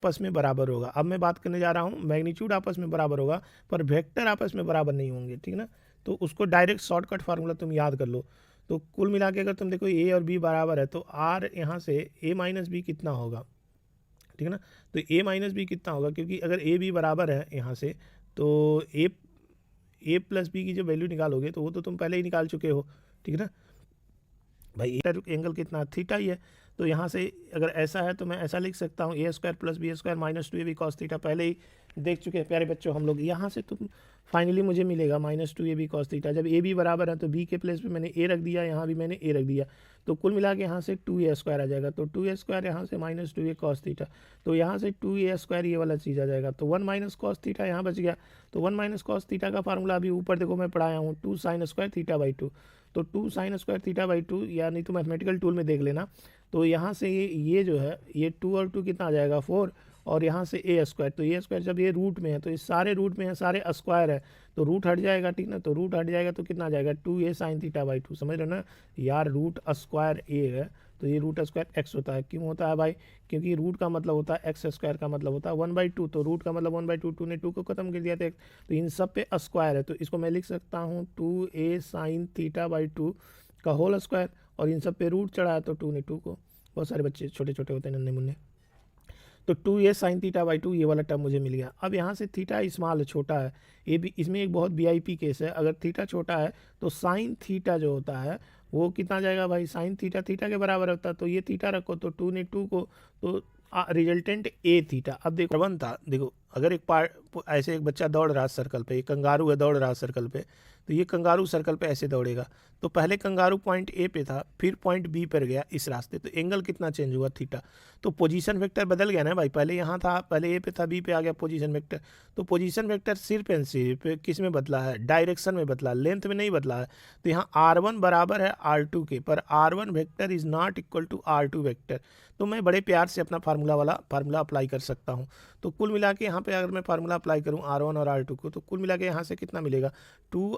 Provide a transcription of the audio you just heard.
आपस में बराबर होगा। अब मैं बात करने जा रहा हूँ मैग्नीट्यूड आपस में बराबर होगा पर वेक्टर आपस में बराबर नहीं होंगे, ठीक है ना। तो उसको डायरेक्ट शॉर्टकट फार्मूला तुम याद कर लो। तो कुल मिला के अगर तुम देखो ए और बी बराबर है तो आर यहाँ से ए माइनस बी कितना होगा, ठीक है ना। तो ए माइनस बी कितना होगा, क्योंकि अगर ए बी बराबर है यहाँ से तो ए प्लस बी की जो वैल्यू निकालोगे तो वो तो तुम पहले ही निकाल चुके हो, ठीक है ना भाई। एंगल कितना थीटा ही है। तो यहाँ से अगर ऐसा है तो मैं ऐसा लिख सकता हूँ A square plus B square minus 2ab cos theta, पहले ही देख चुके हैं प्यारे बच्चों हम लोग। यहाँ से तुम फाइनली मुझे मिलेगा माइनस 2ab कॉस थीटा। जब ए बी बराबर है तो बी के प्लेस पे मैंने ए रख दिया, यहाँ भी मैंने ए रख दिया, तो कुल मिला के यहाँ से 2a स्क्वायर आ जाएगा। तो 2a स्क्वायर यहाँ से माइनस 2a कॉस थीटा, तो यहाँ से 2a स्क्वायर ये वाला चीज़ आ जाएगा। तो 1 माइनस कॉस थीटा यहाँ बच गया। तो 1 माइनस कॉस थीटा का फार्मूला अभी ऊपर देखो मैं पढ़ाया हूँ 2 साइन स्क्वायर थीटा बाई 2। तो 2 साइन स्क्वायर थीटा बाई 2, या नहीं तो मैथमेटिकल टूल में देख लेना। तो यहाँ से ये जो है ये 2 और 2 कितना आ जाएगा 4, और यहाँ से ए स्क्वायर, तो ए स्क्वायर जब ये रूट में है तो ये सारे रूट में है, सारे स्क्वायर है तो रूट हट जाएगा, ठीक ना। तो रूट हट जाएगा तो कितना आ जाएगा 2a साइन थीटा बाई 2, समझ रहे हो ना यार। रूट स्क्वायर ए है तो ये रूट स्क्वायर एक्स होता है। क्यों होता है भाई, क्योंकि रूट का मतलब होता है एक्स स्क्वायर का मतलब होता है 1/2, तो रूट का मतलब 1/2, 2 ने 2 को खत्म कर दिया था तो इन सब पे स्क्वायर है, तो इसको मैं लिख सकता हूँ 2a साइन थीटा बाई 2 का होल स्क्वायर, और इन सब पे रूट चढ़ा है तो 2 ने 2 को, बहुत सारे बच्चे छोटे छोटे होते हैं नन्हे मुन्ने, तो 2a साइन थीटा बाई 2 ये वाला टर्म मुझे मिल गया। अब यहाँ से थीटा स्मॉल है, छोटा है, ये भी इसमें एक बहुत वीआईपी केस है। अगर थीटा छोटा है तो साइन थीटा जो होता है वो कितना जाएगा भाई, साइन थीटा थीटा के बराबर होता है, तो ये थीटा रखो तो 2 ने 2 को, तो रिजल्टेंट ए थीटा। अब देखो प्रबंध था, देखो अगर एक पार्ट ऐसे एक बच्चा दौड़ रहा है सर्कल पे, एक कंगारू है दौड़ रहा है सर्कल पे, तो ये कंगारू सर्कल पे ऐसे दौड़ेगा, तो पहले कंगारू पॉइंट ए पे था फिर पॉइंट बी पर गया इस रास्ते, तो एंगल कितना चेंज हुआ थीटा। तो पोजीशन वेक्टर बदल गया ना भाई, पहले यहाँ था, पहले ए पे था बी पे आ गया पोजीशन वेक्टर। तो पोजीशन वेक्टर सिर्फ एंड सिर्फ किस में बदला है, डायरेक्शन में बदला, लेंथ में नहीं बदला है। तो यहाँ r1 बराबर है r2 के, पर r1 vector is not equal to r2 vector. तो मैं बड़े प्यार से अपना फार्मूला अप्लाई कर सकता हूँ। तो कुल मिला के यहाँ पे अगर मैं फार्मूला अप्लाई करूँ r1 और r2 को, तो कुल मिला के यहाँ से कितना मिलेगा 2